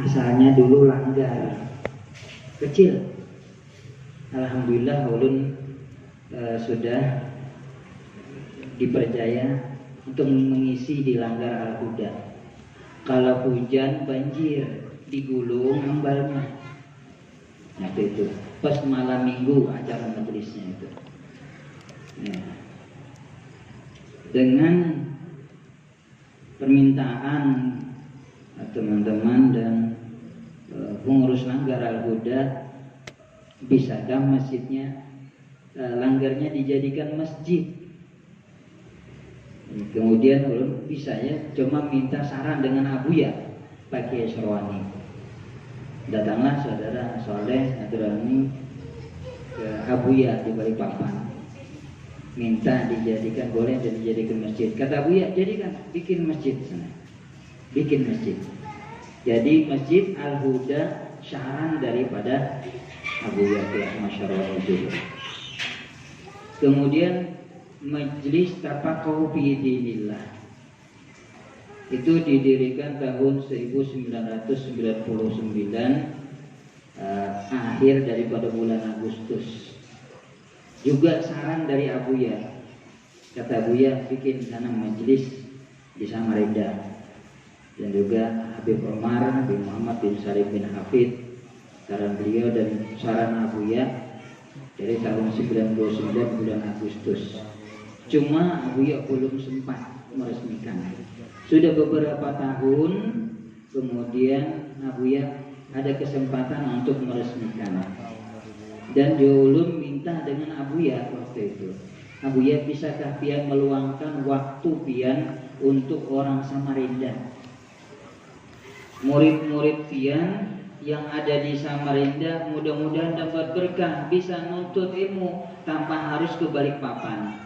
asalnya dulu langgar kecil. Alhamdulillah ulun sudah dipercaya untuk mengisi di Langgar Al-Huda. Kalau hujan banjir digulung ambalnya. Nah itu pas malam minggu acara majelisnya itu. Ya. Dengan permintaan teman-teman dan pengurus Langgar Al-Huda, bisakah masjidnya langgarnya dijadikan masjid? Kemudian bisa ya, cuma minta saran dengan Abuya Pak Kiai Sarwani. Datanglah saudara Soleh Adrani ke Abuya di Balikpapan, minta dijadikan, boleh dijadikan masjid. Kata Abuya, jadikan, bikin masjid sana, bikin masjid. Jadi Masjid Al-Huda saran daripada Abuya Masyarakat itu. Kemudian Majelis Tafaqquh fi Dinillah itu didirikan tahun 1999, akhir daripada bulan Agustus. Juga saran dari Abuya, kata Abuya bikin sana majelis di Samarinda. Dan juga Habib Omar bin Muhammad bin Salim bin Hafid, saran beliau dan saran Abuya dari tahun 99 bulan Agustus. Cuma Abuya belum sempat meresmikan. Sudah beberapa tahun kemudian Abuya ada kesempatan untuk meresmikan. Dan Ulun minta dengan Abuya waktu itu, Abuya bisakah pian meluangkan waktu pian untuk orang Samarinda, murid-murid pian yang ada di Samarinda, mudah-mudahan dapat berkah, bisa nuntut ilmu tanpa harus ke Balikpapan.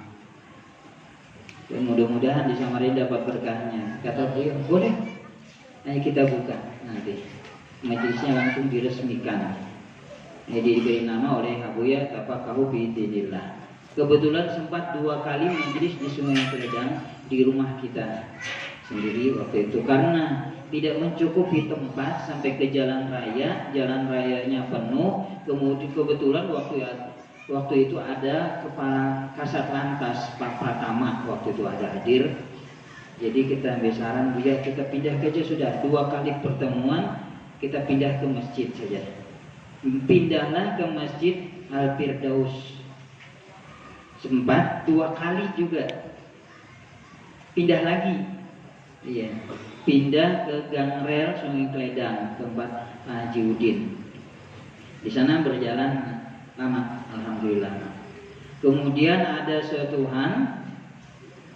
Dan mudah-mudahan di Samarinda dapat berkahnya. Kata beliau, boleh, ayo kita buka nanti. Majelisnya langsung diresmikan. Jadi diberi nama oleh Abuya Tafaqquh fi Dinillah. Kebetulan sempat 2 kali majelis di Sungai Kledang di rumah kita sendiri waktu itu, karena tidak mencukupi tempat sampai ke jalan raya, jalan rayanya penuh. Kemudian kebetulan waktu itu ada kepala Kasat Lantas Pak Pratama waktu itu ada hadir. Jadi kita ambil saran, biar kita pindah saja, sudah 2 kali pertemuan kita pindah ke masjid saja. Pindahlah ke Masjid Al-Firdaus. Sempat 2 kali juga pindah lagi. Iya, pindah ke Gangrel Sungai Kledang, tempat Haji Udin. Di sana berjalan lama, alhamdulillah. Kemudian ada suatu hari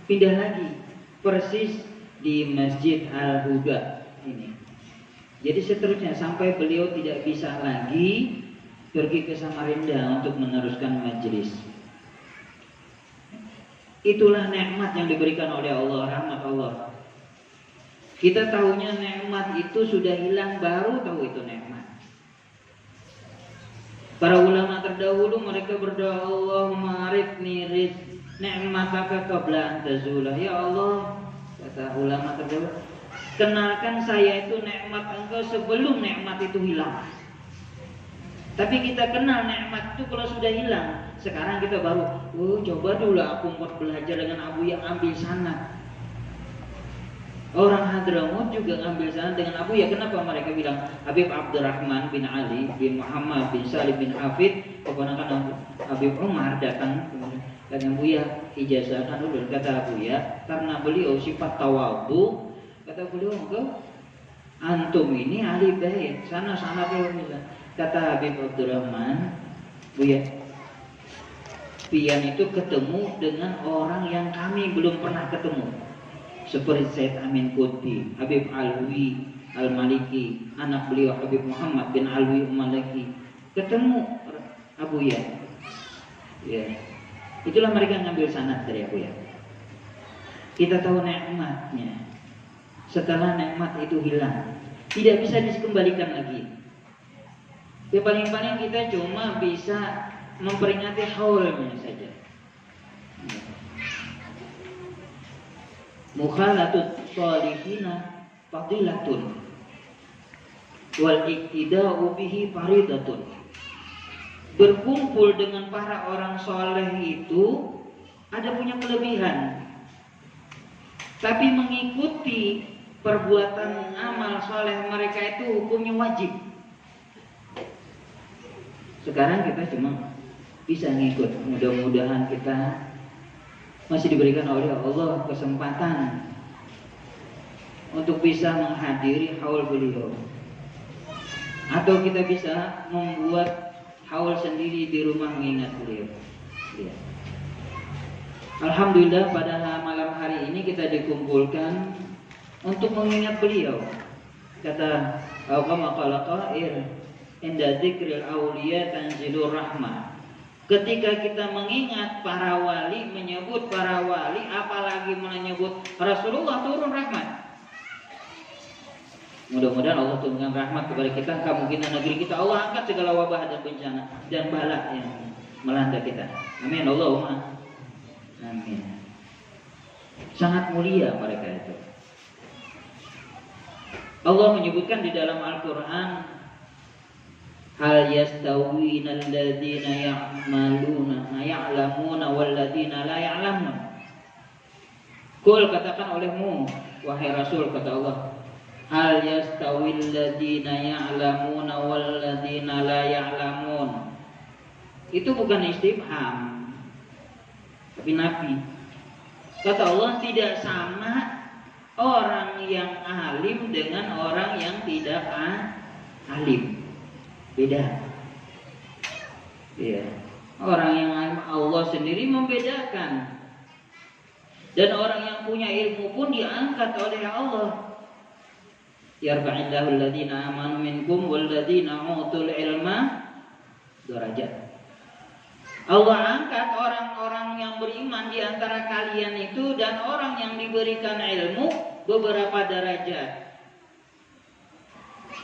pindah lagi, persis di Masjid Al-Huda ini. Jadi seterusnya sampai beliau tidak bisa lagi pergi ke Samarinda untuk meneruskan majelis. Itulah nikmat yang diberikan oleh Allah, rahmat Allah. Kita tahunya nikmat itu sudah hilang, baru tahu itu nikmat. Para ulama terdahulu mereka berdoa, Allahumma arifni ni'mataka qabla an tazula. Ya Allah, kata ulama terdahulu, kenalkan saya itu nikmat engkau sebelum nikmat itu hilang. Tapi kita kenal nikmat itu kalau sudah hilang. Sekarang kita baru, coba dulu aku mau belajar dengan Abu yang ambil sanad. Orang Hadramaut juga ngambil sana dengan Abu ya. Kenapa mereka bilang Habib Abdurrahman bin Ali bin Muhammad bin Salim bin Hafid, keponakan Habib Umar datang dan Abu ya ijazahkan dulu. Kata Abu ya, karena beliau sifat tawadhu, kata beliau, engkau antum ini ahli bait, sana beliau bilang. Kata Habib Abdurrahman, Bu ya, pian itu ketemu dengan orang yang kami belum pernah ketemu. Seperti Said Amin Qutbi, Habib Alwi Al-Maliki, anak beliau Habib Muhammad bin Alwi Al-Maliki, ketemu Abu ya. Ya. Itulah mereka ngambil sanad dari Abu ya. Kita tahu nikmatnya. Setelah nikmat itu hilang, tidak bisa dikembalikan lagi. Ya paling-paling kita cuma bisa memperingati haulnya saja. Mukhalatut sholihina fadilatun. wal iktida'u bihi faridatun. Berkumpul dengan para orang soleh itu ada punya kelebihan, tapi mengikuti perbuatan amal soleh mereka itu hukumnya wajib. Sekarang kita cuma bisa ngikut. Mudah-mudahan kita masih diberikan oleh Allah kesempatan untuk bisa menghadiri haul beliau, atau kita bisa membuat haul sendiri di rumah mengingat beliau. Ya. Alhamdulillah pada malam hari ini kita dikumpulkan untuk mengingat beliau. Kata kama qala qail, inda dzikril auliya tanzilur rahmah. Ketika kita mengingat para wali, menyebut para wali, apalagi menyebut Rasulullah, turun rahmat. Mudah-mudahan Allah turunkan rahmat kepada kita. Kemungkinan negeri kita Allah angkat segala wabah dan bencana dan bala yang melanda kita. Amin Allahumma amin. Sangat mulia mereka itu. Allah menyebutkan di dalam Al-Quran, hal yastawina alladhina ya'lamuna walladhina la ya'lamun. Qul, katakan olehmu wahai Rasul, kata Allah, hal yastawil ladzina ya'lamuna wal ladzina la ya'lamun. Itu bukan istifham, tapi nafi. Kata Allah, tidak sama orang yang alim dengan orang yang tidak alim. Beda. Ya. Orang yang alim Allah sendiri membedakan. Dan orang yang punya ilmu pun diangkat oleh Allah. Yarfa'illahu alladhina amanu minkum walladhina utul ilma darajat. Allah angkat orang-orang yang beriman di antara kalian itu dan orang yang diberikan ilmu beberapa derajat.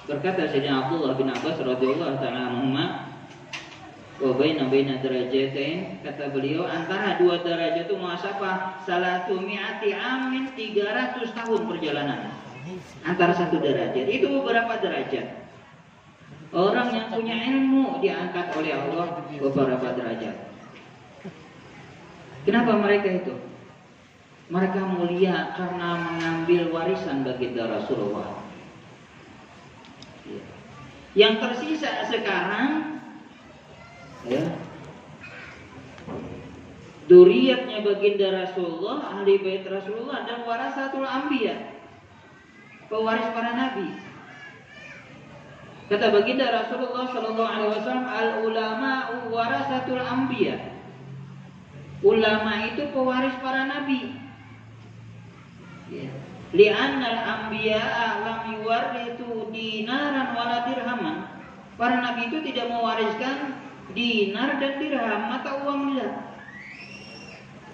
Berkata Sayyidina Abdullah bin Abbas radhiyallahu ta'ala anhuma, wa baina darajatain, kata beliau, antara dua derajat itu masafah salatu mi'ati amin, 300 tahun perjalanan. Antara satu derajat itu beberapa derajat. Orang yang punya ilmu diangkat oleh Allah beberapa derajat. Kenapa mereka itu? Mereka mulia karena mengambil warisan baginda Rasulullah. Yang tersisa sekarang, ya, dzurriyyatnya baginda Rasulullah, ahli bait Rasulullah, dan warasatul anbiya, pewaris para nabi. Kata baginda Rasulullah sallallahu alaihi wasallam, al ulama warasatul anbiya. Ulama itu pewaris para nabi. Ya. Li'anna al-anbiya'a lam yuwarithu dinaran wala dirhaman. Para nabi itu tidak mewariskan dinar dan dirham, mata uang nila.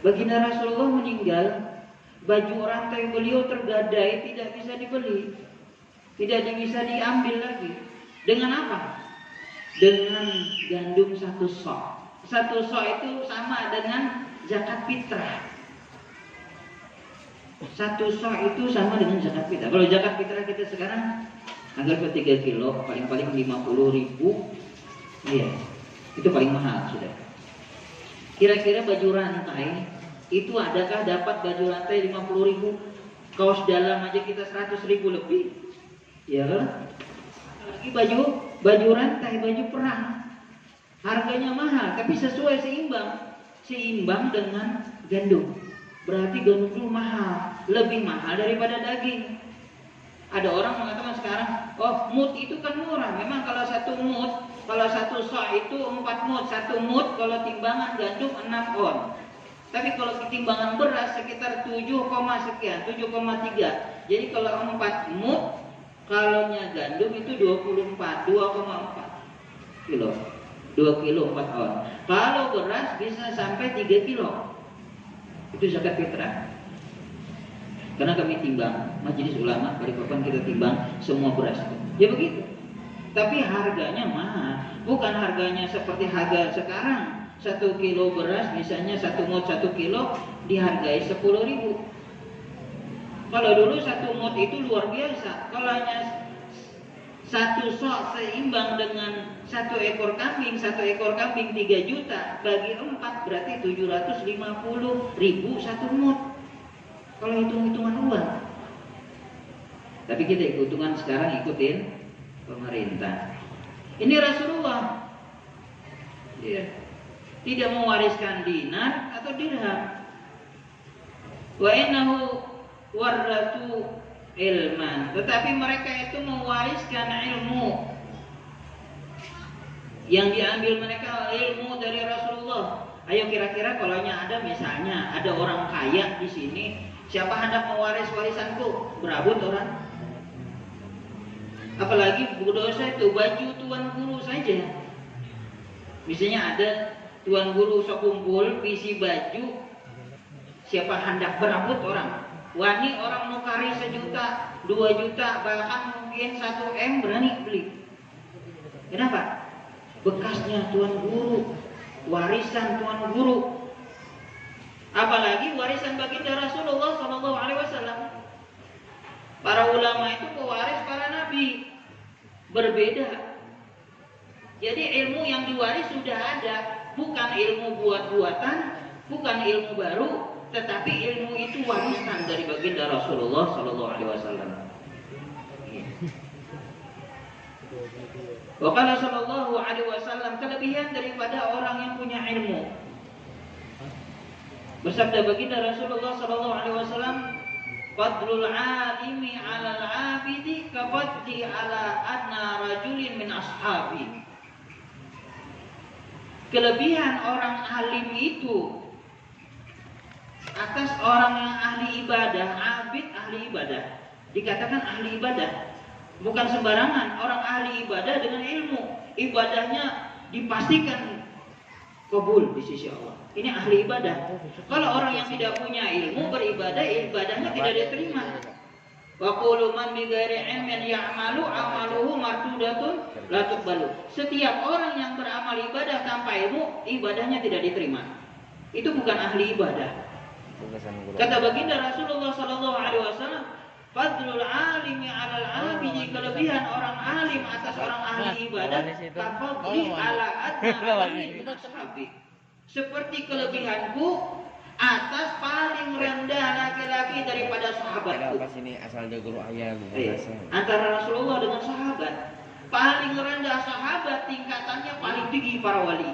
Baginda Rasulullah meninggal, baju rantai beliau tergadai, tidak bisa dibeli, tidak bisa diambil lagi. Dengan apa? Dengan gandum satu sok. Satu sok itu sama dengan zakat fitrah. Satu sok itu sama dengan zakat fitrah. Kalau zakat fitrah kita sekarang harga 3 kilo, paling-paling 50.000. Iya, itu paling mahal sudah. Kira-kira baju rantai itu adakah dapat baju rantai 50.000? Kaos dalam aja kita 100.000 lebih. Ya kan? Lagi baju rantai, baju perang, harganya mahal, tapi sesuai seimbang dengan gandum. Berarti gandum itu mahal, lebih mahal daripada daging. Ada orang mengatakan sekarang, oh mut itu kan murah. Memang kalau satu mut, kalau satu sok itu 4 mut, satu mut kalau timbangan gandum 6 on. Tapi kalau timbangan beras sekitar 7, sekian, 7,3. Jadi kalau 4 mut, kalau gandum itu 2,4 kilo. 2 kilo 4 on. Kalau beras bisa sampai 3 kilo. Itu zakat fitrah. Karena kami timbang, Majelis Ulama Balikpapan kita timbang semua beras itu. Ya begitu. Tapi harganya mahal. Bukan harganya seperti harga sekarang. 1 kilo beras misalnya 1 mut 1 kilo dihargai 10.000. Kalau dulu 1 mut itu luar biasa. Kalau hanya satu sok seimbang dengan satu ekor kambing 3 juta, bagi 4 berarti 750.000 satu mut. Kalau hitung-hitungan uang. Tapi kita hitungan sekarang ikutin pemerintah. Ini Rasulullah, ya, tidak mewariskan dinar atau dirham. Wa innahu warratu ilman, tetapi mereka itu mewariskan ilmu. Yang diambil mereka ilmu dari Rasulullah. Ayo kira-kira kalau ada misalnya ada orang kaya di sini, siapa hendak mewaris warisanku? Berabut orang. Apalagi dosa itu baju tuan guru saja. Misalnya ada tuan guru sekumpul isi baju, siapa hendak berabut orang? Wani orang nukari 1 juta, 2 juta, bahkan mungkin 1 M berani beli. Kenapa? Bekasnya tuan guru, warisan tuan guru. Apalagi warisan baginda Rasulullah SAW. Para ulama itu pewaris para nabi. Berbeda. Jadi ilmu yang diwaris sudah ada, bukan ilmu buat-buatan, bukan ilmu baru, tetapi ilmu itu warisan dari baginda Rasulullah SAW. Wakala Sallallahu Alaihi Wasallam, kelebihan daripada orang yang punya ilmu. Bersabda baginda Rasulullah Sallallahu Alaihi Wasallam, "Fadlul alimi 'alal 'abidi kafadli 'ala adna rajulin min ashabi." Kelebihan orang alim itu atas orang yang ahli ibadah, abid ahli ibadah. Dikatakan ahli ibadah, bukan sembarangan. Orang ahli ibadah dengan ilmu, ibadahnya dipastikan kabul di sisi Allah. Ini ahli ibadah. Kalau orang yang tidak punya ilmu beribadah, ibadahnya tidak diterima. Wa qulu man bi ghairi ilmin ya'malu amaluhu mardudatun la tuqbalu. Setiap orang yang beramal ibadah tanpa ilmu, ibadahnya tidak diterima. Itu bukan ahli ibadah. Kata baginda Rasulullah sallallahu alaihi wasallam, fadlul alimi 'alal 'abidi, kelebihan orang alim atas orang ahli ibadah, kafadli 'ala adna min ashabi. Seperti kelebihanku atas paling rendah laki-laki daripada sahabatku. Ini asal dari guru ayah antara Rasulullah dengan sahabat, paling rendah sahabat tingkatannya, paling tinggi para wali.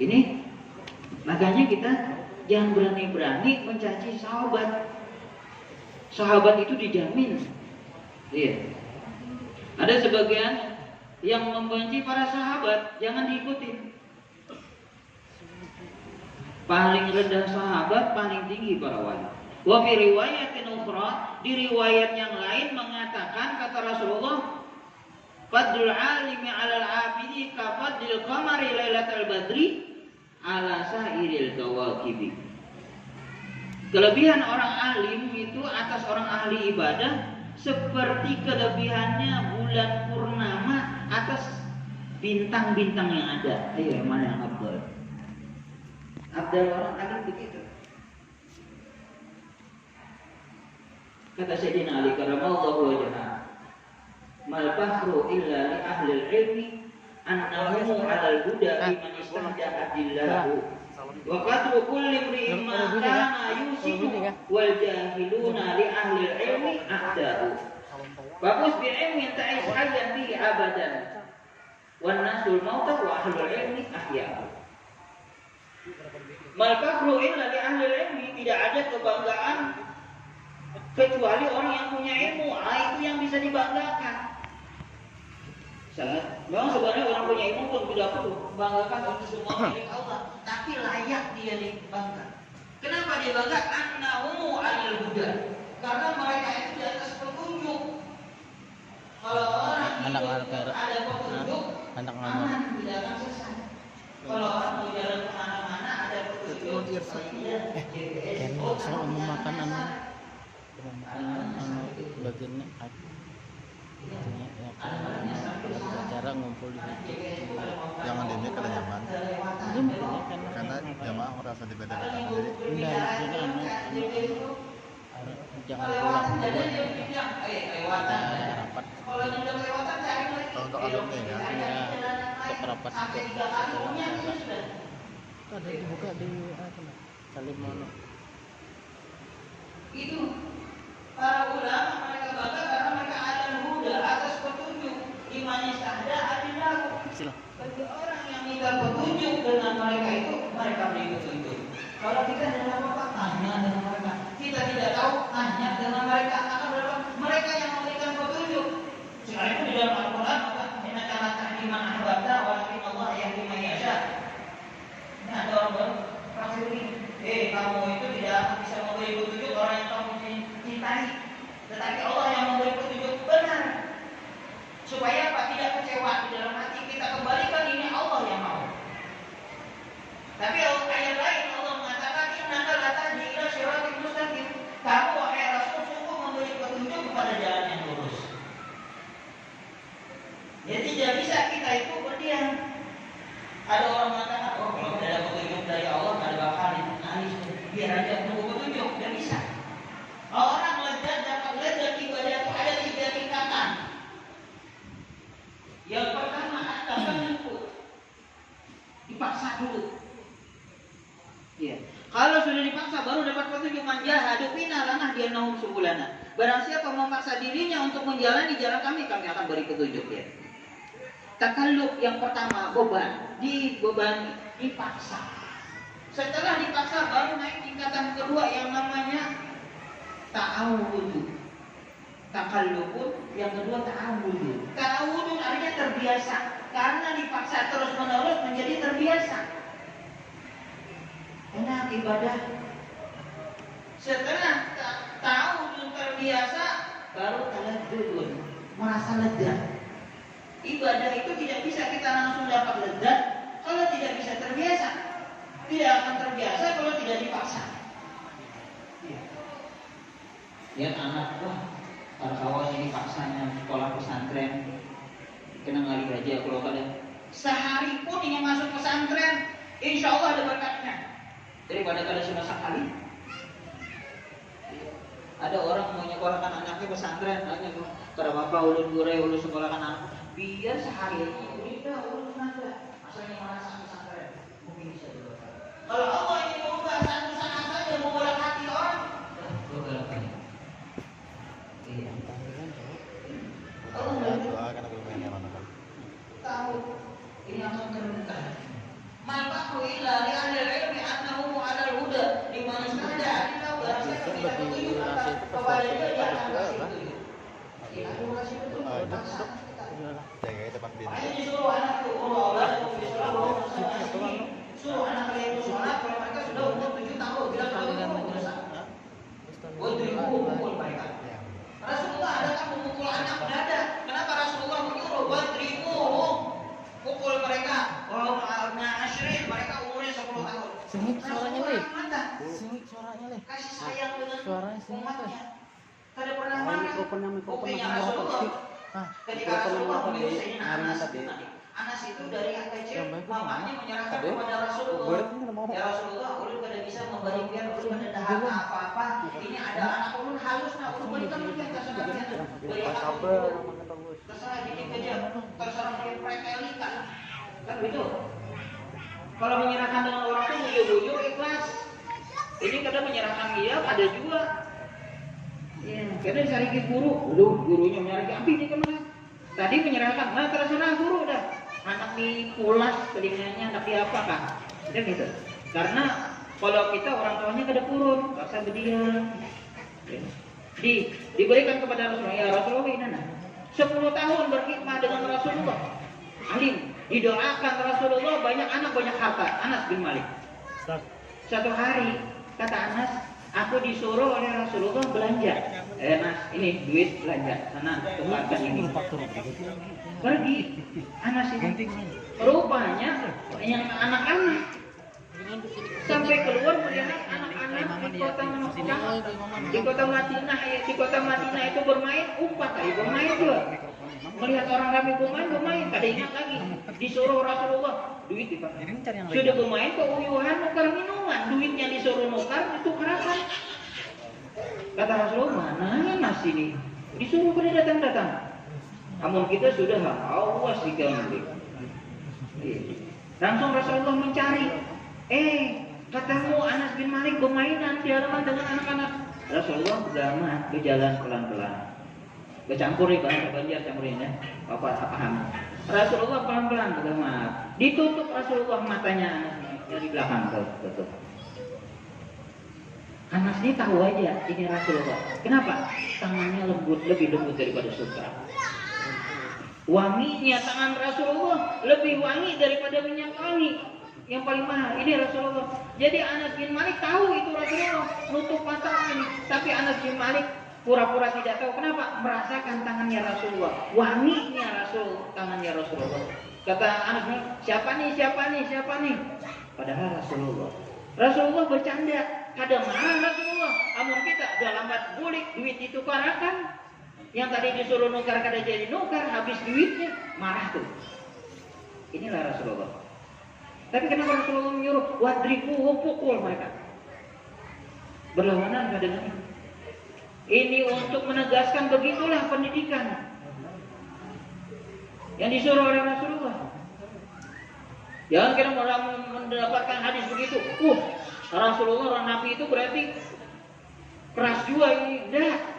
Ini makanya kita jangan berani-berani mencaci sahabat. Sahabat itu dijamin. Iya. Ada sebagian yang membenci para sahabat, jangan diikuti. Paling rendah sahabat, paling tinggi para wali. Wa fi riwayatin ukhra, di riwayat yang lain mengatakan, kata Rasulullah, fadlul alimi 'alal 'abidi ka fadlil qamari lailatal badri ala sairil kawakibi. Kelebihan orang alim itu atas orang ahli ibadah seperti kelebihannya bulan purnama atas bintang-bintang yang ada. Ayo, yang mana yang abdul? Abdul orang alim begitu. Kata Sayyidina Ali karramallahu wajhahu, mal bahru illa li ahli ilmi annahu 'alal huda liman istahda'a billahu wa qadru kulli imri'in ma kana yusiku wal jahiluna li ahli ilmi a'da'u faqus bi ilmin ta'ish hayyan bi abadan wan nasul mauta wa ahli ilmi ahya'u. Mal bahru illa li ahli ilmi, tidak ada kebanggaan kecuali orang yang punya ilmu. Itu yang bisa dibanggakan. Memang sebenarnya orang punya ilmu pun tidak perlu banggakan untuk semua milik Allah, tapi layak dia dibanggakan. Kenapa dia bangga? Annahu 'alal huda, karena mereka itu di atas petunjuk. Kalau orang itu ada petunjuk, aman, tidak akan sesat. Kalau orang mau jalan kemana-mana ada petunjuk, saya mau makan bagiannya cara ngumpul di situ. Jangan ini kada nyaman. Karena jamaah merasa dibedakan. Jadi jangan pulang. untuk alumni kan. Ya, untuk rapat juga ada dibuka di Salim Mono. Itu para ulama mereka bangga karena mereka ada huda atas petunjuk imannya sahda adillah. Silah. Bagi orang yang minta petunjuk dengan mereka itu mereka beri petunjuk. Kalau kita tidak apa-apa tanya dengan mereka, kita tidak tahu tanya dengan mereka, akan berapa mereka yang memberikan petunjuk. Sekarang itu di dalam Al-Quran inna kana tahdiman ahbabta walakin Allah yahdi man yasha. Ini ada orang kafir ini, kamu itu tidak akan bisa memberi petunjuk orang yang kamu cintai, tetapi Allah yang memberi petunjuk benar. Supaya apa? Tidak kecewa di dalam hati kita, kembalikan ini Allah yang mau. Tapi ayat lain Allah mengatakan innaka latahdi ila siratal mustaqim. Kamu wahai Rasul sungguh memberi petunjuk kepada jalan yang lurus. Jadi tidak bisa kita itu berdiam. Ada orang mengatakan, oh kalau tidak ada petunjuk dari Allah tidak ada bakal analis, biar aja menunggu petunjuk, tidak bisa. Orang lezat dapat lezat ibadah itu ada 3 tingkatan. Yang pertama at-takalluq, dipaksa dulu. Ya. Kalau sudah dipaksa baru dapat petunjuk. Manjahadu fina lanahdiyannahum subulana. Barang siapa memaksa dirinya untuk menjalani jalan kami akan beri petunjuk ya. Takalluk yang pertama beban, dibebani, dipaksa. Setelah dipaksa baru naik tingkatan kedua yang namanya ta'awudu. Takallukun yang kedua ta'awudu. Ta'awudu artinya terbiasa. Karena dipaksa terus menerus menjadi terbiasa. Enak ibadah. Setelah ta'awudu terbiasa baru taladdudun, merasa lega. Ibadah itu tidak bisa kita langsung dapat lezat kalau tidak bisa terbiasa. Tidak akan terbiasa kalau tidak dipaksa. Lihat anak, wah, para kawan ini paksanya sekolah pesantren, kena ngali aja kalau kalian sehari pun ingin masuk pesantren, insya Allah ada berkatnya. Daripada kalian cuma sekali. Ada orang mau nyekolahkan anaknya pesantren, nanya kepada bapak ulun gure ulun sekolahkan anak, biar sehari udah ulun pesantren, asalnya merasa pesantren, mungkin bisa dilakukan. Kalau Allah ingin mengubah satu saat saja membolak hati orang, beberapa. Iya. Allah Doa karena belum main mana kan. tahu ini akan terbuka. Maka ila li ahli ilmi annahu 'ala al-huda di mana saja ada bahasa bagi rasa itu kepada dia dia akan apa? kasih. Iya, kasih betul. Jaga tempat bin. Makanya disuruh anak itu Allah suruh anak kalian itu sholat kalau mereka sudah umur 7 tahun bilang kalau dosa. Pukul mereka. Rasulullah ada kan memukul anak ada. Kenapa Rasulullah menyuruh wadribuhum? Pukul mereka. Kalau asyrin mereka umurnya 10 tahun. Sengit suaranya leh. Mata. Sengit suaranya leh. Kasih sayang dengan Suaranya sengit umatnya. leh. Kada pernah marah. Buktinya Rasulullah. Ketika Rasulullah menyuruh Sayyidina Anas bin Malik. Anas itu dari yang kecil, mamanya menyerahkan kepada Rasulullah. Ya Rasulullah, ulun kada bisa memberikan ulun kada dahar apa-apa. Ini ada anak ulun halus, nah ulun berikan terserah. Terserah bikin kerja, terserah bikin preteli kan gitu. Kalau menyerahkan dengan orang itu bujuk-bujuk ikhlas. Ini kadang menyerahkan dia ada juga. Ya, karena disarikin guru, gurunya menyerahkan api ini kemana? Tadi menyerahkan, nah terserah guru dah. Anak dipulas telinganya, anak diapa kan? Dan gitu. Karena kalau kita orang tuanya kada purun, rasa berdiam. Diberikan kepada Rasulullah, ya Rasulullah ini nah. 10 tahun berkhidmat dengan Rasulullah. Alim, didoakan Rasulullah banyak anak banyak harta. Anas bin Malik. Satu hari kata Anas, aku disuruh oleh Rasulullah belanja. Nas, ini duit belanja. Sana tukarkan ini. Pergi. Anas ini. Rupanya yang anak-anak sampai keluar melihat anak-anak di kota Madinah. Di kota Madinah itu bermain umpat kali bermain juga. Melihat orang ramai bermain, kada ingat lagi. Disuruh Rasulullah duit dipakai. Sudah bermain keuyuhan nukar minuman, duitnya disuruh nukar itu kerasan. Kata Rasulullah, mana Nas ini? Disuruh pada datang-datang. Amun kita sudah awas dikambing. Langsung Rasulullah mencari. Katamu Anas bin Malik bermainan di hadapan dengan anak-anak. Rasulullah berjalan berjalan pelan-pelan. Bercampur nih bahasa Banjar campurin ya. Apa paham? Rasulullah pelan-pelan berjalan. Ditutup Rasulullah matanya Anas dari belakang tutup. Anas ini tahu aja ini Rasulullah. Kenapa? Tangannya lembut, lebih lembut daripada sutra. Wanginya tangan Rasulullah lebih wangi daripada minyak wangi yang paling mahal. Ini Rasulullah. Jadi Anas bin Malik tahu itu Rasulullah, nutup mata ini. Tapi Anas bin Malik pura-pura tidak tahu. Kenapa? Merasakan tangannya Rasulullah, wanginya tangannya Rasulullah. Kata Anas bin Malik, siapa nih? Padahal Rasulullah bercanda. Kadang marah Rasulullah. Amun kita udah lambat bulik, duit ditukarakan. Yang tadi disuruh nukar kada jadi nukar, habis duitnya, marah tuh. Inilah Rasulullah. Tapi kenapa Rasulullah menyuruh wadribu, pukul mereka? Berlawanan kadang ini. Ini untuk menegaskan begitulah pendidikan yang disuruh oleh Rasulullah. Jangan kira orang mendapatkan hadis begitu. Rasulullah orang Nabi itu berarti keras juga ini. Dah.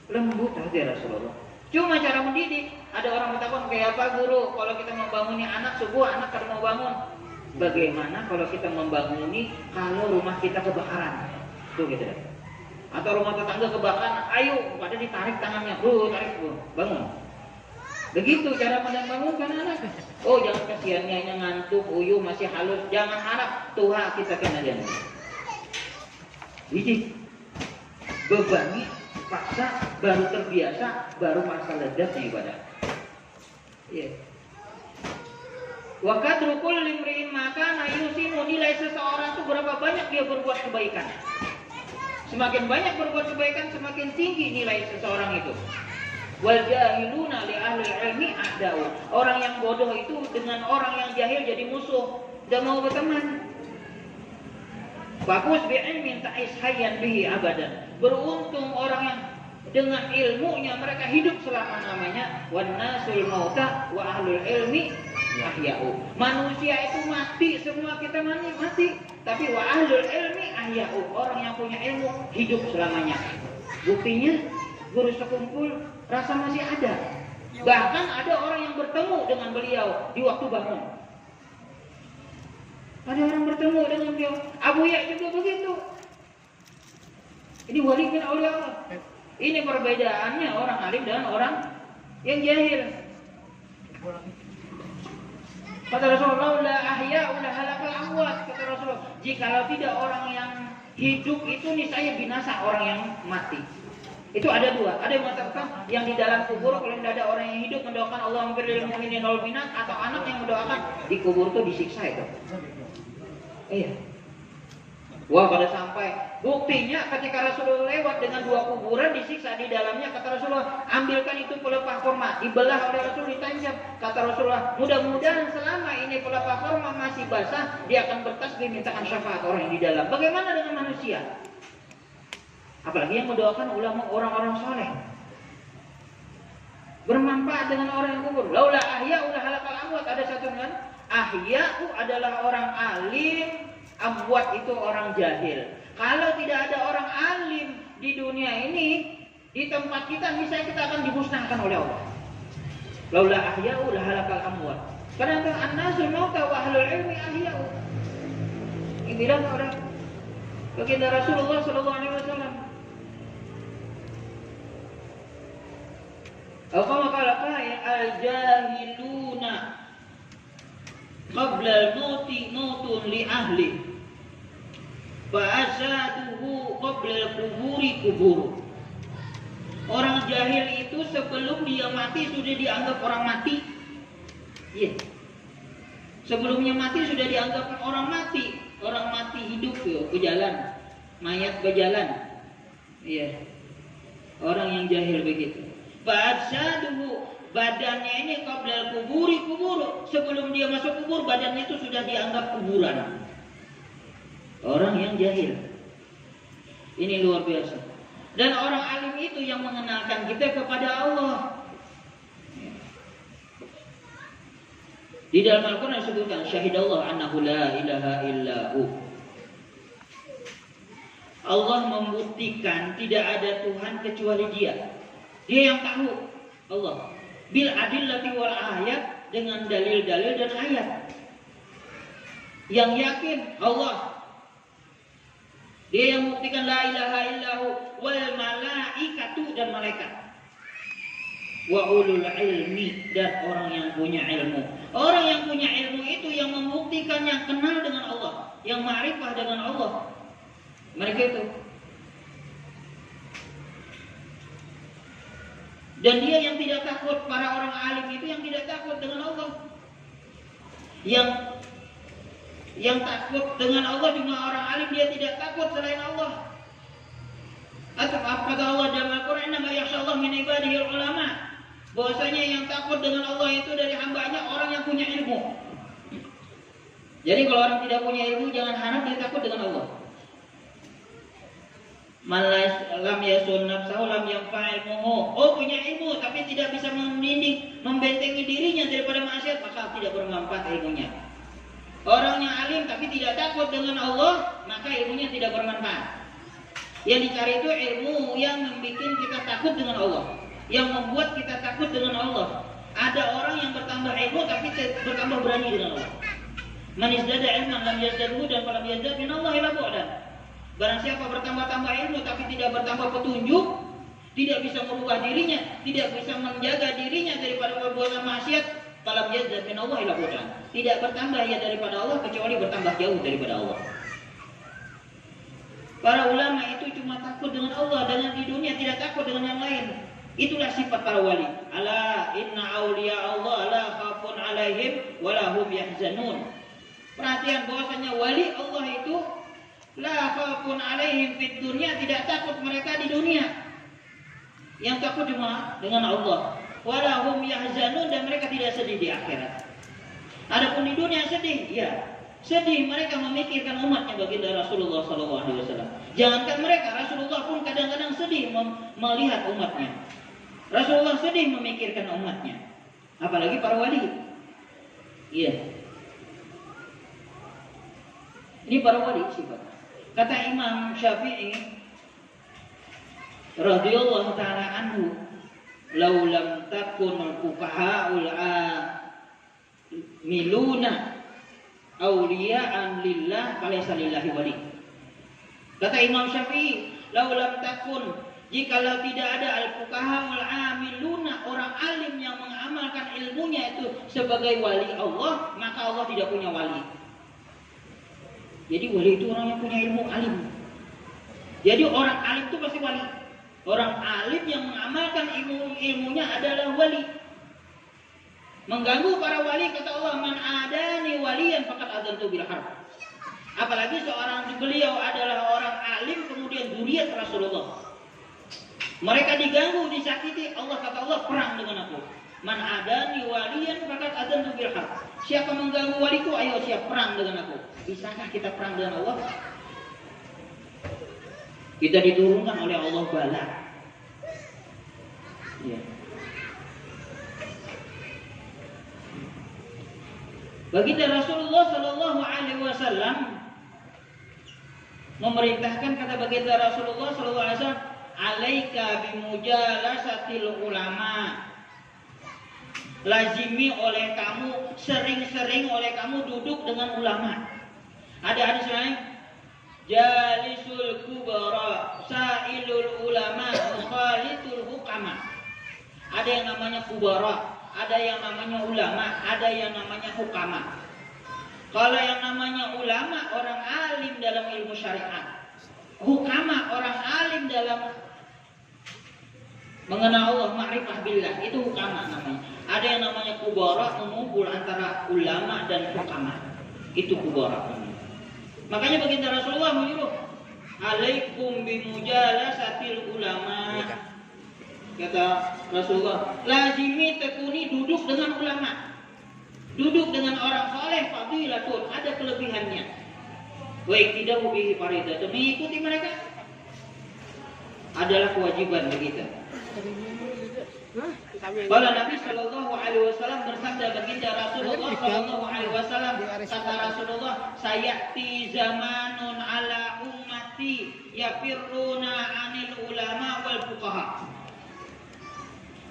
Lembut hati Rasulullah. Cuma cara mendidik. Ada orang bertakon kayak apa guru? Kalau kita membangun anak subuh, anak kan mau bangun. Bagaimana kalau kita membanguni kalau rumah kita kebakaran? Tuh gitu. Atau rumah tetangga kebakaran, ayo pada ditarik tangannya, tarik bangun. Begitu cara membangunkan anak. Jangan kasihannya ngantuk, uyu masih halus. Jangan harap Tuhan kita kena dia. Didik, bebani, paksa, baru terbiasa, baru masa ledaknya ibadah. Wa kadru kulli imri'in ma kana yusimu, nilai seseorang itu berapa banyak dia berbuat kebaikan. Semakin banyak berbuat kebaikan, semakin tinggi nilai seseorang itu. Wal jahiluna li ahli ilmi a'da'u. Orang yang bodoh itu dengan orang yang jahil jadi musuh, tidak mau berteman. Bagus bi'ilmin ta'is hayyan bihi abadan. Beruntung orang yang dengan ilmunya mereka hidup selama-lamanya. Wan nasul mauta wa ahlul ilmi ahya'u. Manusia itu mati, semua kita mati. Tapi wa ahlul ilmi ahya'u. Orang yang punya ilmu hidup selamanya. Buktinya guru sekumpul rasa masih ada. Bahkan ada orang yang bertemu dengan beliau di waktu bangun. Ada orang bertemu dengan beliau. Abu Ya juga begitu. Ini wali bin aulia Allah. Ini perbedaannya orang alim dan orang yang jahil. Kata Rasulullah, la ahya'u la halakal amwat. Kata Rasulullah, jikalau tidak orang yang hidup itu niscaya binasa orang yang mati. Itu ada dua. Ada yang mengatakan yang di dalam kubur kalau tidak ada orang yang hidup mendoakan Allah memberi mu'minin wal minat, atau anak yang mendoakan di kubur itu disiksa itu. Iya. Wah, pada sampai buktinya ketika Rasulullah lewat dengan dua kuburan disiksa di dalamnya, kata Rasulullah, ambilkan itu pelepah kurma, dibelah oleh Rasul, ditancap. Kata Rasulullah, mudah-mudahan selama ini pelepah kurma masih basah, dia akan bertasbih mintakan syafaat orang yang di dalam. Bagaimana dengan manusia? Apalagi yang mendoakan ulama orang-orang soleh. Bermanfaat dengan orang yang kubur. Laula ahya'u la halakal amwat. Ada satu dengan ahya'u adalah orang alim, amwat itu orang jahil. Kalau tidak ada orang alim di dunia ini, di tempat kita misalnya kita akan dimusnahkan oleh Allah. Laula ahya'u la halakal amwat. Karena an-nasul mauta wa ahlul ilmi ahya'u. Ini bilang orang baginda Rasulullah sallallahu alaihi wasallam. Al-Qamah kalaqai al-jahiluna qabla al-mauti mautun li ahli fa'asaduhu qabla al-kuburi kubur. Orang jahil itu sebelum dia mati sudah dianggap orang mati. Iya. Sebelumnya mati sudah dianggap orang mati. Orang mati hidup yo, berjalan. Mayat berjalan. Iya. Orang yang jahil begitu. Fa'asaduhu, badannya ini qabla kuburi kubur. Sebelum dia masuk kubur, badannya itu sudah dianggap kuburan. Orang yang jahil. Ini luar biasa. Dan orang alim itu yang mengenalkan kita kepada Allah. Di dalam Al-Quran disebutkan syahidallah annahu la ilaha illahu. Allah membuktikan tidak ada Tuhan kecuali Dia. Dia yang tahu, Allah. Bil adillati wal ayat, dengan dalil-dalil dan ayat. Yang yakin Allah. Dia yang membuktikan la ilaha illahu wal malaikatu, dan malaikat. Wa ulul ilmi, dan orang yang punya ilmu. Orang yang punya ilmu itu yang membuktikan, yang kenal dengan Allah, yang ma'rifah dengan Allah. Mereka itu. Dan dia yang tidak takut, para orang alim itu yang tidak takut dengan Allah. Yang takut dengan Allah cuma orang alim, dia tidak takut selain Allah. Atau apa kata Allah dalam Al-Quran, "Innama yakhshallahu min ibadihil ulama." Bahwasanya yang takut dengan Allah itu dari hambanya orang yang punya ilmu. Jadi kalau orang tidak punya ilmu, jangan harap dia takut dengan Allah. Lam yasun nafsahu lam yanfa' ilmuhu. Oh, punya ilmu tapi tidak bisa membentengi dirinya daripada maksiat, maka tidak bermanfaat ilmunya. Orang yang alim tapi tidak takut dengan Allah, maka ilmunya tidak bermanfaat. Yang dicari itu ilmu yang membuat kita takut dengan Allah, yang membuat kita takut dengan Allah. Ada orang yang bertambah ilmu tapi bertambah berani dengan Allah. Man izdada ilman lam yazdadhu, dan falam yazdad min Allah illa bu'dan. Barang siapa bertambah-tambah ilmu tapi tidak bertambah petunjuk, tidak bisa merubah dirinya, tidak bisa menjaga dirinya daripada perbuatan maksiat, falam yazdad min Allah illa bu'dan. Tidak bertambah ya daripada Allah kecuali bertambah jauh daripada Allah. Para ulama itu cuma takut dengan Allah, dengan di dunia tidak takut dengan yang lain. Itulah sifat para wali. Ala inna awliya Allah la khafun alaihim wa lahum yahzanun. Perhatian bahwasanya wali Allah itu la khafun alaihim fid dunya, tidak takut mereka di dunia. Yang takut cuma dengan Allah. Wa lahum yahzanun, dan mereka tidak sedih di akhirat. Adapun di dunia sedih, ya. Sedih mereka memikirkan umatnya baginda Rasulullah SAW. Jangankan mereka, Rasulullah pun kadang-kadang sedih melihat umatnya. Rasulullah sedih memikirkan umatnya. Apalagi para wali. Iya. Ini para wali sifat. Kata Imam Syafi'i radhiyallahu ta'ala anhu, "Law lam takun al-fuqaha'ul miluna awliya'an lillah falaysa lillahi wali." Kata Imam Syafi'i, "Law lam takun," jikalau tidak ada al-fuqaha'ul amiluna, orang alim yang mengamalkan ilmunya itu sebagai wali Allah, maka Allah tidak punya wali. Jadi wali itu orang yang punya ilmu, alim. Jadi orang alim itu pasti wali. Orang alim yang mengamalkan ilmunya adalah wali. Mengganggu para wali, kata Allah, "Man adani waliyan faqad adantu bil harb." Apalagi seorang beliau adalah orang alim kemudian zuriat Rasulullah. Mereka diganggu, disakiti, Allah kata Allah, perang dengan aku. "Man adani waliyan faqad adantu bil harb." Siapa mengganggu waliku, ayo siap perang dengan aku. Bisakah kita perang dengan Allah? Kita diturunkan oleh Allah bala. Ya. Baginda Rasulullah Shallallahu Alaihi Wasallam memerintahkan, kata baginda Rasulullah Shallallahu Alaihi Wasallam, "Alaika bimujalasatil ulama." Lazimi oleh kamu, sering-sering oleh kamu duduk dengan ulama. Ada hadis lain, "Jalisul kubara, sa'ilul ulama, mukhalitul hukama." Ada yang namanya kubara, ada yang namanya ulama, ada yang namanya hukama. Kalau yang namanya ulama, orang alim dalam ilmu syariat. Hukama, orang alim dalam mengenal Allah, ma'rifah billah, itu hukama namanya. Ada yang namanya kubara, mengumpul antara ulama dan hukama. Itu kubara. Makanya baginda Rasulullah menyuruh, "Alaikum bimujalasatil ulama." Kata Rasulullah, lazimi tekuni duduk dengan ulama. Duduk dengan orang saleh, fadilatun, ada kelebihannya. Wa iktidahu bihi faridah, mengikuti mereka adalah kewajiban bagi kita. Kalau Nabi Shallallahu Alaihi Wasallam bersabda, baginda Rasulullah Shallallahu Alaihi Wasallam, kata Rasulullah, sayati zamanun ala ummati yafirruna anil ulama wal fuqaha.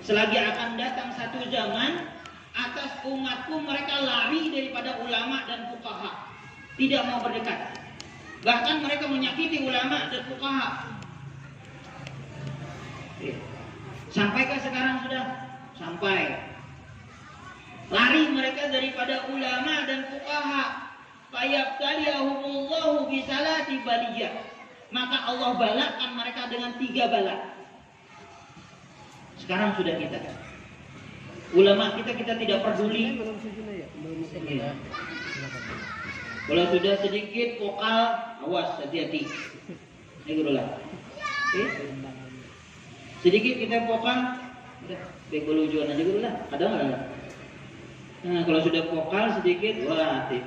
Selagi akan datang satu zaman, atas umatku mereka lari daripada ulama dan fuqaha, tidak mau berdekat. Bahkan mereka menyakiti ulama dan fuqaha. Sampaikah sekarang sudah? Sampai. Lari mereka daripada ulama dan fuqaha. Fayabtaliyahumullahu bisalati baliyah. Maka Allah balakan mereka dengan 3 bala. Sekarang sudah kita. Ulama kita tidak peduli. Kalau sudah sedikit vokal, awas, hati-hati. Ini gurulah. Sedikit kita vokal, udah, bego lucuan aja gurulah. Ada nggak? Nah, kalau sudah vokal sedikit, wah, hati.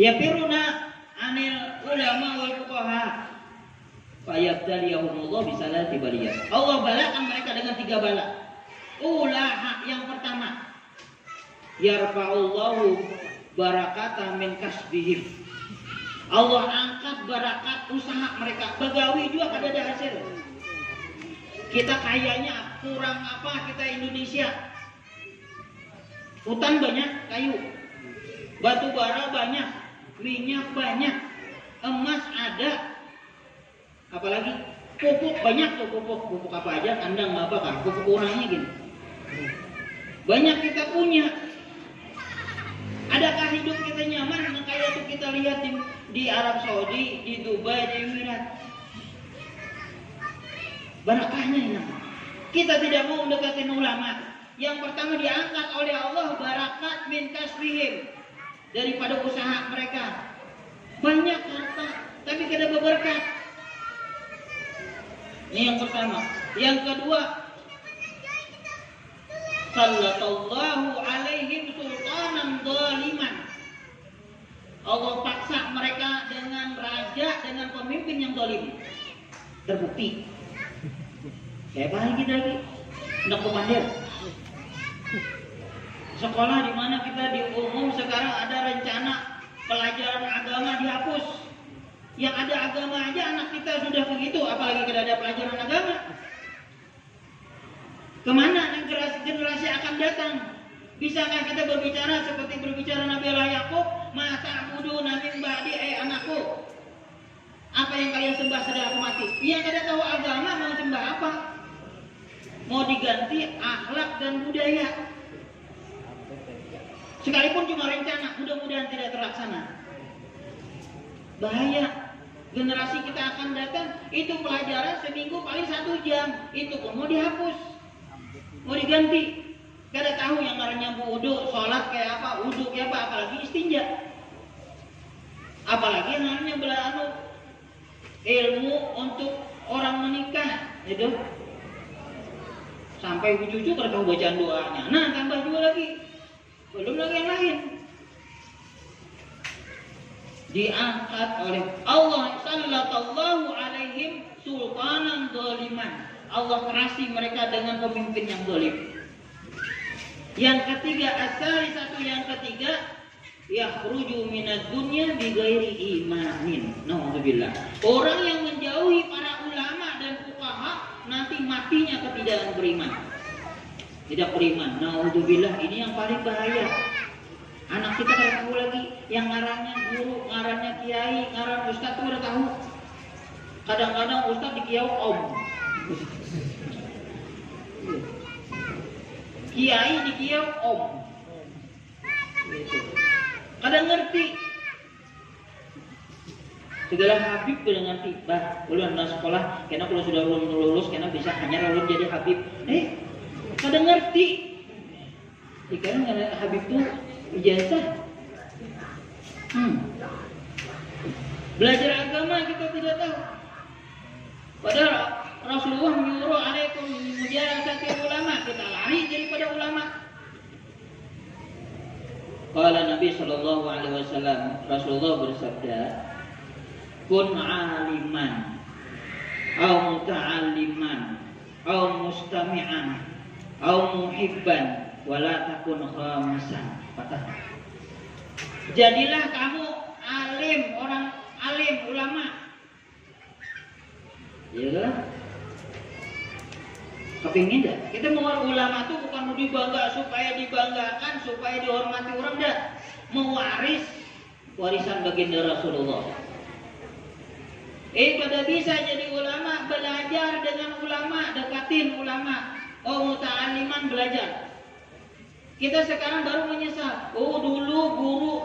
Ya firuna anil ulama wal fuqaha. Fayabtaliyahumullah bisalati baliyah. Allah balakan mereka dengan 3 bala. Ulaha, yang pertama, yarfa'ullahu barakata min kasbihim. Allah angkat barakat usaha mereka. Bagawi juga kada ada hasil. Kita kayaknya kurang apa kita Indonesia. Hutan banyak, kayu. Batu bara banyak, minyak banyak, emas ada. Apalagi pupuk banyak tuh, pupuk apa aja, kandang apa kan, pupuk orangnya gini. Banyak kita punya. Adakah hidup kita nyaman kayak itu kita lihat di Arab Saudi, di Dubai, di Emirat? Barakahnya hilang. Kita tidak mau mendekatin ulama. Yang pertama diangkat oleh Allah barakat min kasbihim, daripada usaha mereka. Banyak harta, tapi tidak berberkat. Ini yang pertama. Yang kedua, sallallahu alaihim sultanan zaliman. Allah paksa mereka dengan raja, dengan pemimpin yang zalim. Terbukti. Kayak apa lagi lagi? Hendak komandir. Sekolah di mana kita di umum sekarang ada rencana pelajaran agama dihapus. Yang ada agama aja anak kita sudah begitu, apalagi kita ada pelajaran agama. Kemana generasi akan datang? Bisakah kita berbicara seperti berbicara Nabi Allah Yakub? Ma ta'buduna min ba'di anakku. Apa yang kalian sembah setelah aku mati? Yang kada tahu agama mau sembah apa? Mau diganti akhlak dan budaya. Sekalipun cuma rencana, mudah-mudahan tidak terlaksana. Bahaya. Generasi kita akan datang, itu pelajaran seminggu paling 1 jam. Itu pun mau dihapus, mau diganti. Kada tahu yang namanya wudu, sholat kayak apa, wudu kayak apa, apalagi istinja. Apalagi yang namanya belanu ilmu untuk orang menikah, itu sampai cucu kada tahu bacaan doanya. Nah, tambah juga lagi, belum lagi yang lain. Diangkat oleh Allah sallallahu alaihim sultanan zaliman. Allah kerasi mereka dengan pemimpin yang zalim. Yang ketiga, yang ketiga, yakhruju minad dunya bighairi imanin. Nauzubillah. Orang yang menjauhi para ulama dan fuqaha nanti matinya ketidakberiman beriman. Tidak beriman. Nauzubillah, ini yang paling bahaya. Anak kita tidak tahu lagi yang ngarannya guru, ngarannya kiai, ngaran ustaz itu udah tahu. Kadang-kadang ustaz dikiau om, kiai dikiau om. Kadang ngerti. Segala habib sudah ngerti. Bah, ulun na sekolah, karena kalau sudah lulus, karena bisa hanya ulun jadi habib. Kadang ngerti. Sekarang habib itu ijazah. Belajar agama kita tidak tahu. Padahal Rasulullah menyuruh alaikum mujalasati ulama, kita lari daripada ulama. Qala Nabi sallallahu alaihi wasallam, Rasulullah bersabda, kun aliman au muta'alliman au mustami'an au muhibban wala takun khamisan. Patah. Jadilah kamu alim, orang alim, ulama. Ya. Kepingin dah. Kita mau ulama tuh bukan mau dibangga supaya dibanggakan, supaya dihormati orang dah. Mewaris warisan baginda Rasulullah. Pada bisa jadi ulama, belajar dengan ulama, dekatin ulama. Oh, muta'aliman, belajar. Kita sekarang baru menyesal. Oh, dulu guru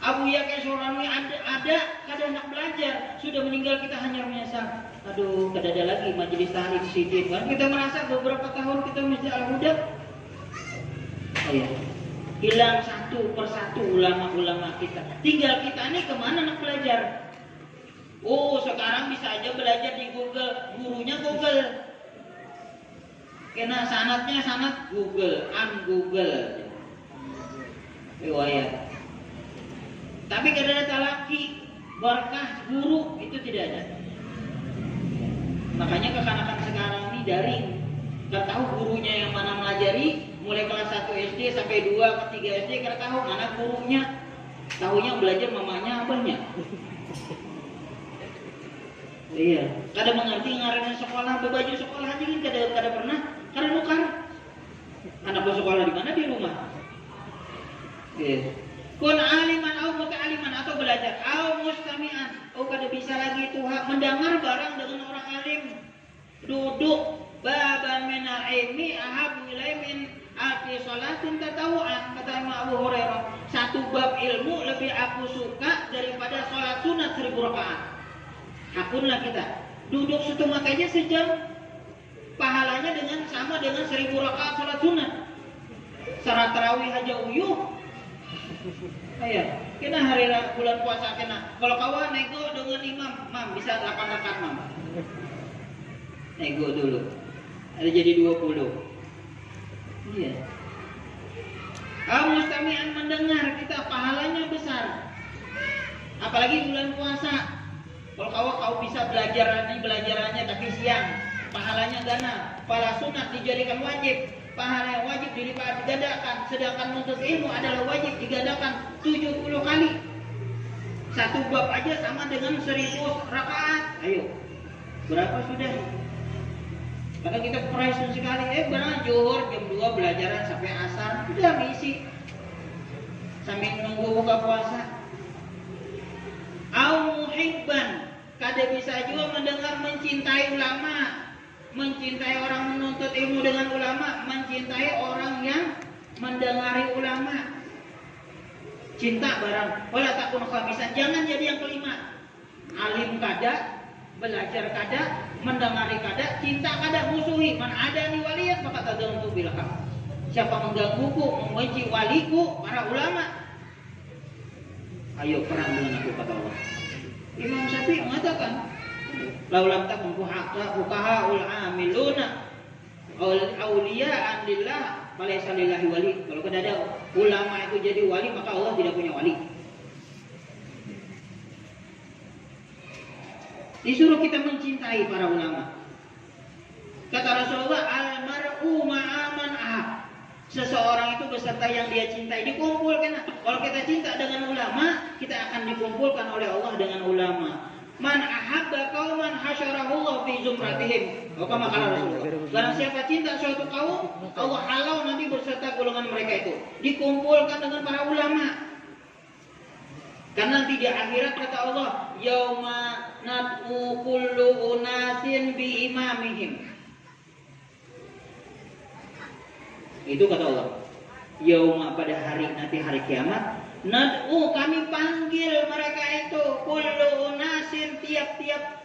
Abu Yaqi Sorani ada nak belajar, sudah meninggal, kita hanya menyesal. Aduh, kada ada lagi majelis tahlik sidin. Kan kita merasa beberapa tahun kita masjid Al-Huda. Oh ya, hilang satu persatu ulama-ulama kita. Tinggal kita nih kemana nak belajar? Oh, sekarang bisa aja belajar di Google, gurunya Google. Kena sanatnya sanat Google, Google. Riwayat. Tapi kada ada talaki, berkah guru itu tidak ada. Makanya kekanakan sekarang ini daring. Gak tahu gurunya yang mana melajari, mulai kelas 1 SD sampai 2 ke 3 SD, gak tahu mana gurunya. Tahunya belajar mamanya abahnya. Iya, kada mengerti ngaranna sekolah, bebaju sekolah aja kan kada pernah, kada nukar. Anak sekolah di mana? Di rumah. Iya. Kun aliman au muta'aliman, atau belajar au mustami'an. Oh, kada bisa lagi itu mendengar barang dengan orang alim. Duduk baban min al-ilmi ahabu ilai min alfi salatin tatawu'an, kata Imam Abu Hurairah. Satu bab ilmu lebih aku suka daripada salat sunat 1000 rakaat. Hakunlah kita duduk setengah aja sejam, pahalanya sama dengan 1000 rakaat salat sunat. Salat tarawih aja uyuh. Ayah, kena hari bulan puasa kena. Kalau kawan nego dengan imam, mam bisa 8 rakaat mam. Nego dulu. Ada jadi 20. Iya. Kamu mustami'an mendengar, kita pahalanya besar. Apalagi bulan puasa. Kalau kau bisa belajarannya tapi siang, pahalanya gana. Pahala sunat dijadikan wajib. Pahala yang wajib dilipat digandakan, sedangkan menuntut ilmu adalah wajib digandakan 70 kali. Satu bab aja sama dengan 1000 rakaat. Ayo, berapa sudah? Karena kita pressure sekali, benar zuhur jam 2 belajaran sampai asar, sudah misi. Sambil nunggu buka puasa. Au muhibban, kada bisa juga mendengar mencintai ulama. Mencintai orang menuntut ilmu dengan ulama, mencintai orang yang mendengari ulama. Cinta barang, wala takun khamisan, jangan jadi yang kelima. Alim kada, belajar kada, mendengari kada, cinta kada, musuhi. Man ada ni waliyat maka tadamtu bilakam. Siapa menggangguku, membenci waliku, para ulama, ayo perang dengan aku, kata Allah. Imam Syafi'i mengatakan, laulam takun fuqahaul amiluna auliya'an lillah falaysa lillahi wali. Kalau tidak ada ulama itu jadi wali, maka Allah tidak punya wali. Disuruh kita mencintai para ulama. Kata Rasulullah, al-mar'u ma'aman ahab. Seseorang itu beserta yang dia cintai, dikumpulkan. Kalau kita cinta dengan ulama, kita akan dikumpulkan oleh Allah dengan ulama. Man ahabba qauman hasyarahullah fi zumratihim. Kama kala Rasulullah. Barang siapa cinta suatu kaum, Allah halau nanti berserta golongan mereka itu. Dikumpulkan dengan para ulama. Karena nanti di akhirat kata Allah, yauma nad'u kullu unasin bi imamihim. Itu kata Allah. Yauma, pada hari nanti hari kiamat, nad'u, kami panggil mereka itu kullu unasin, tiap-tiap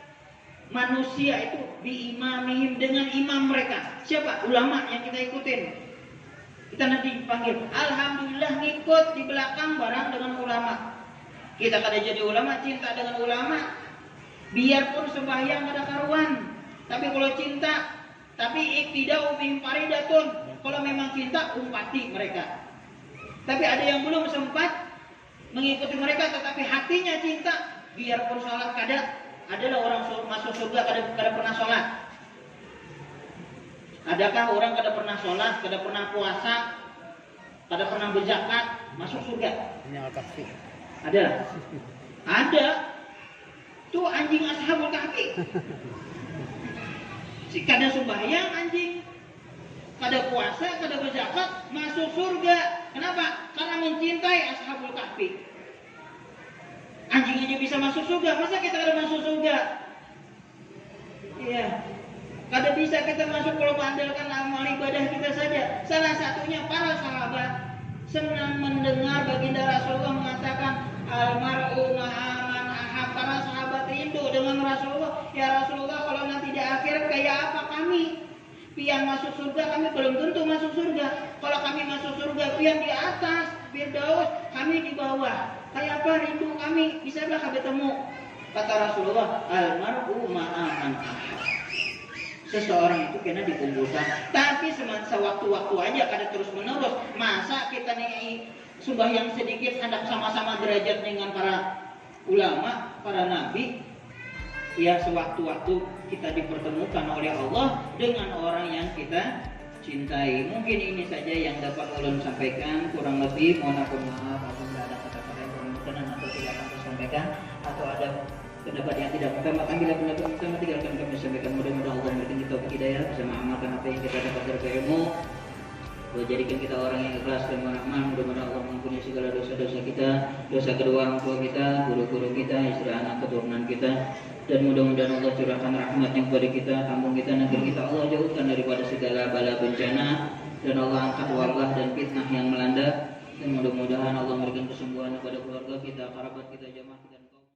manusia itu bi imamihim, dengan imam mereka. Siapa? Ulama yang kita ikutin. Kita nanti panggil. Alhamdulillah ngikut di belakang bareng dengan ulama. Kita kada jadi ulama, cinta dengan ulama. Biarpun sembahyang ada karuan, tapi kalau cinta, tapi iktidau bihim faridatun. Kalau memang cinta, umpati mereka. Tapi ada yang belum sempat mengikuti mereka, tetapi hatinya cinta. Biarpun sholat kada, adalah orang masuk surga kada pernah sholat. Adakah orang kada pernah sholat, kada pernah puasa, kada pernah berzakat masuk surga? Ini Al-Kahfi. Ada? Ada. Tuh anjing Ashabul Kahfi. Si kada sembahyang anjing, kada puasa, kada berzakat masuk surga. Kenapa? Karena mencintai Ashabul Kahfi. Anjing aja bisa masuk surga, masa kita kada masuk surga? Iya. Kada bisa kita masuk kalau mengandalkan amal ibadah kita saja. Salah satunya para sahabat senang mendengar baginda Rasulullah mengatakan almar'u ma'aman ahab. Para sahabat rindu dengan Rasulullah. Ya Rasulullah, kalau nanti di akhir kayak apa kami? Pian masuk surga, kami belum tentu masuk surga. Kalau kami masuk surga, pian di atas Firdaus, kami di bawah. Kayak apa rindu kami? Bisakah kami bertemu? Kata Rasulullah, almar'u ma'aman ahab. Seseorang itu kena dikumpulkan, tapi sewaktu-waktu aja, kada terus menerus. Masa kita nih sembahyang sedikit hendak sama-sama derajat dengan para ulama, para nabi? Ya sewaktu-waktu kita dipertemukan oleh Allah dengan orang yang kita cintai. Mungkin ini saja yang dapat ulun sampaikan. Kurang lebih mohon ampun maaf apabila ada kata-kata yang kurang berkenan atau tidak akan saya sampaikan, atau ada pendapat yang tidak bermanfaat, bila pendapat utama tidak akan kami sampaikan. Mudah-mudahan Allah memberikan kita hidayah bisa mengamalkan apa yang kita dapat dari ilmu. Jadikan kita orang yang ikhlas dan merahman. Mudah-mudahan Allah mengampuni segala dosa-dosa kita, dosa kedua orang tua kita, guru-guru kita, istri anak keturunan kita, dan mudah-mudahan Allah curahkan rahmatnya kepada kita, kampung kita, negeri kita Allah jauhkan daripada segala bala bencana, dan Allah angkat wabah dan fitnah yang melanda, dan mudah-mudahan Allah memberikan kesembuhan kepada keluarga kita, kerabat kita, jamaah kita.